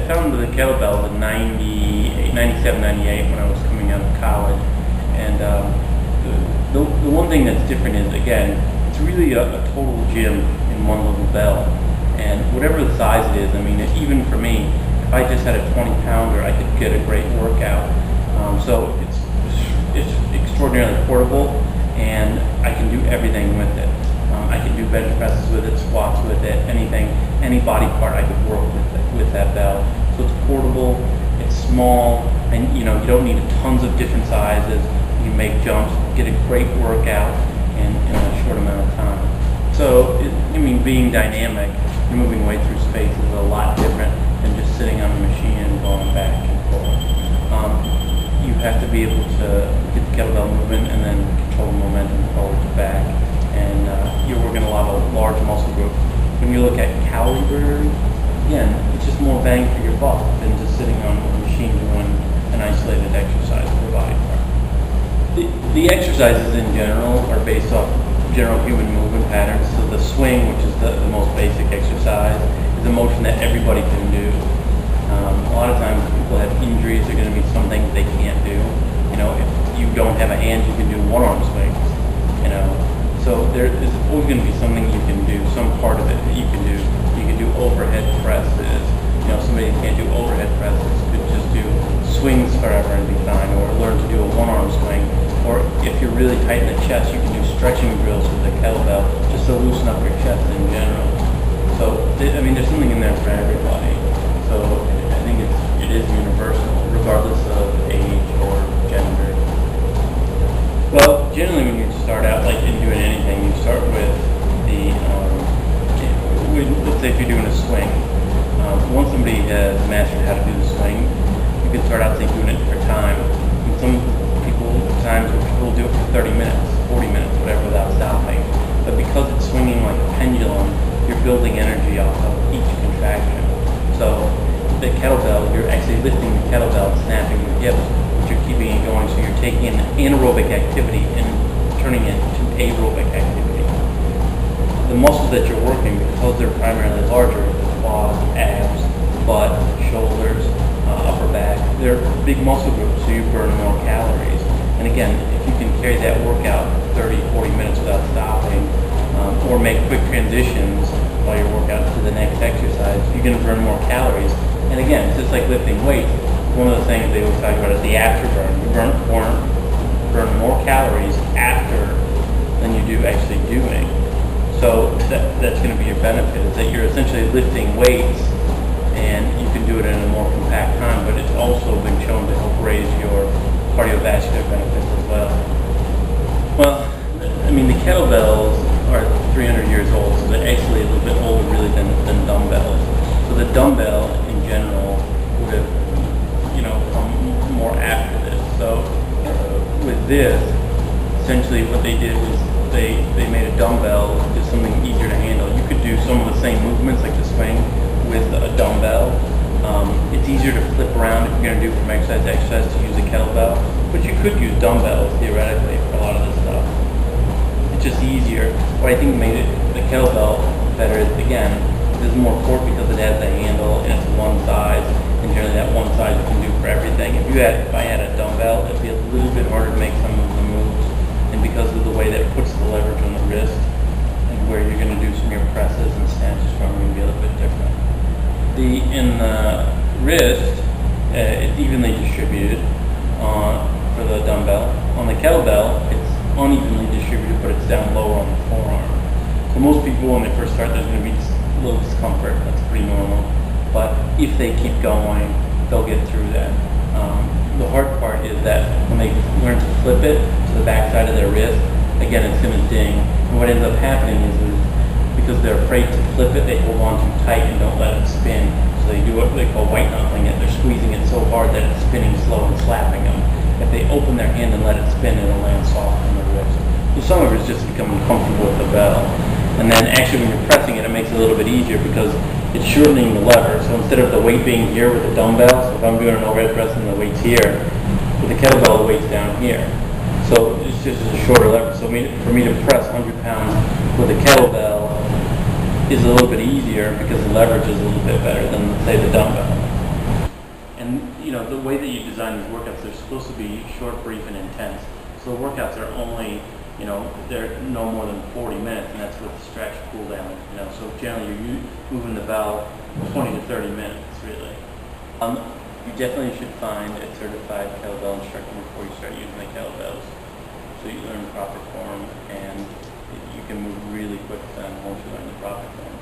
I found the kettlebell in 97, 98 when I was coming out of college. And the one thing that's different is, again, it's really a total gym in one little bell. And whatever the size it is, I mean, even for me, if I just had a 20-pounder, I could get a great workout. So it's extraordinarily portable, and I can do everything with it. I can do bench presses with it, squats with it, anything, any body part I could work with that bell. So it's portable, it's small, and you don't need tons of different sizes. You make jumps, get a great workout in a short amount of time. So, being dynamic, you're moving weight through space is a lot different than just sitting on a machine and going back and forth. You have to be able to get the kettlebell moving and then control the momentum forward to back. And you're working a lot of large muscle groups. When you look at calorie burn, again, it's just more bang for your buck than just sitting on a machine doing an isolated exercise per body part. The exercises in general are based off general human movement patterns. So the swing, which is the most basic exercise, is a motion that everybody can do. A lot of times people have injuries, they're going to be some things they can't do. If you don't have a hand, you can do one-arm swings. So there is always going to be something you can do, some part of it that you can do. You can do overhead presses. Somebody that can't do overhead presses could just do swings forever and be fine, or learn to do a one-arm swing. Or if you're really tight in the chest, you can do stretching drills with the kettlebell just to loosen up your chest in general. So, there's something in there for everybody. So I think it is universal, regardless of age or gender. Well, generally when you start out, like in doing anything, you start with let's say if you're doing a swing. Once somebody has mastered how to do the swing, you can start out, say, doing it for time. And some people, times will do it for 30 minutes, 40 minutes, whatever, without stopping. But because it's swinging like a pendulum, you're building energy off of each contraction. So the kettlebell, you're actually lifting the kettlebell, snapping your hips, but you're keeping it going. So you're taking an anaerobic activity and turning it to aerobic activity. The muscles that you're working, because they're primarily larger, the quads, abs, butt, shoulders, upper back, they're big muscle groups, so you burn more calories. And again, if you can carry that workout 30, 40 minutes without stopping, or make quick transitions while you work out to the next exercise, you're going to burn more calories. And again, it's just like lifting weights. One of the things they always talk about is the afterburn. You burn more calories after than you do actually doing. So that's going to be your benefit, is that you're essentially lifting weights and you can do it in a more compact time, but it's also been shown to help raise your cardiovascular benefits as well. Well, the kettlebells are 300 years old, so they're actually a little bit older really than dumbbells. So the dumbbell in general would have, come more after this. So with this, essentially what they did was they made a dumbbell just something easier to handle. You could do some of the same movements like the swing with a dumbbell. It's easier to flip around if you're going to do from exercise to exercise to use a kettlebell, but you could use dumbbells theoretically for a lot of this stuff. It's just easier. What I think made the kettlebell better is, again, there's more torque because it has the handle and it's one size, and generally that one size you can do for everything. If I had a dumbbell, it'd be a little bit harder to make some of the moves, and because of the way that it puts the leverage on the wrist and where you're going to do some of your presses and snatches from, are going to be a little bit different. In the wrist, it's evenly distributed for the dumbbell. On the kettlebell, it's unevenly distributed, but it's down lower on the forearm. So most people, when they first start, there's going to be a little discomfort. That's pretty normal. But if they keep going, they'll get through that. The hard part is that when they learn to flip it to the back side of their wrist, again, it's going to ding. And what ends up happening is because they're afraid to flip it, they hold on too tight and don't let it spin. So they do what they call white knuckling it. They're squeezing it so hard that it's spinning slow and slapping them. If they open their hand and let it spin, it'll land soft on the wrist. So some of it's just becoming comfortable with the bell. And then actually when you're pressing it, it makes it a little bit easier because it's shortening the lever. So instead of the weight being here with the dumbbell, so if I'm doing an overhead press and the weight's here, with the kettlebell, the weight's down here. So it's just a shorter lever. So for me to press 100 pounds with a kettlebell is a little bit easier because the leverage is a little bit better than, say, the dumbbell. the way that you design these workouts, they're supposed to be short, brief, and intense. So the workouts are only, they're no more than 40 minutes, and that's with stretch, cool down, So generally you're moving the bell 20 to 30 minutes, really. You definitely should find a certified kettlebell instructor before you start using the kettlebells, so you learn the proper form, and you can move really quick then once you learn the proper form.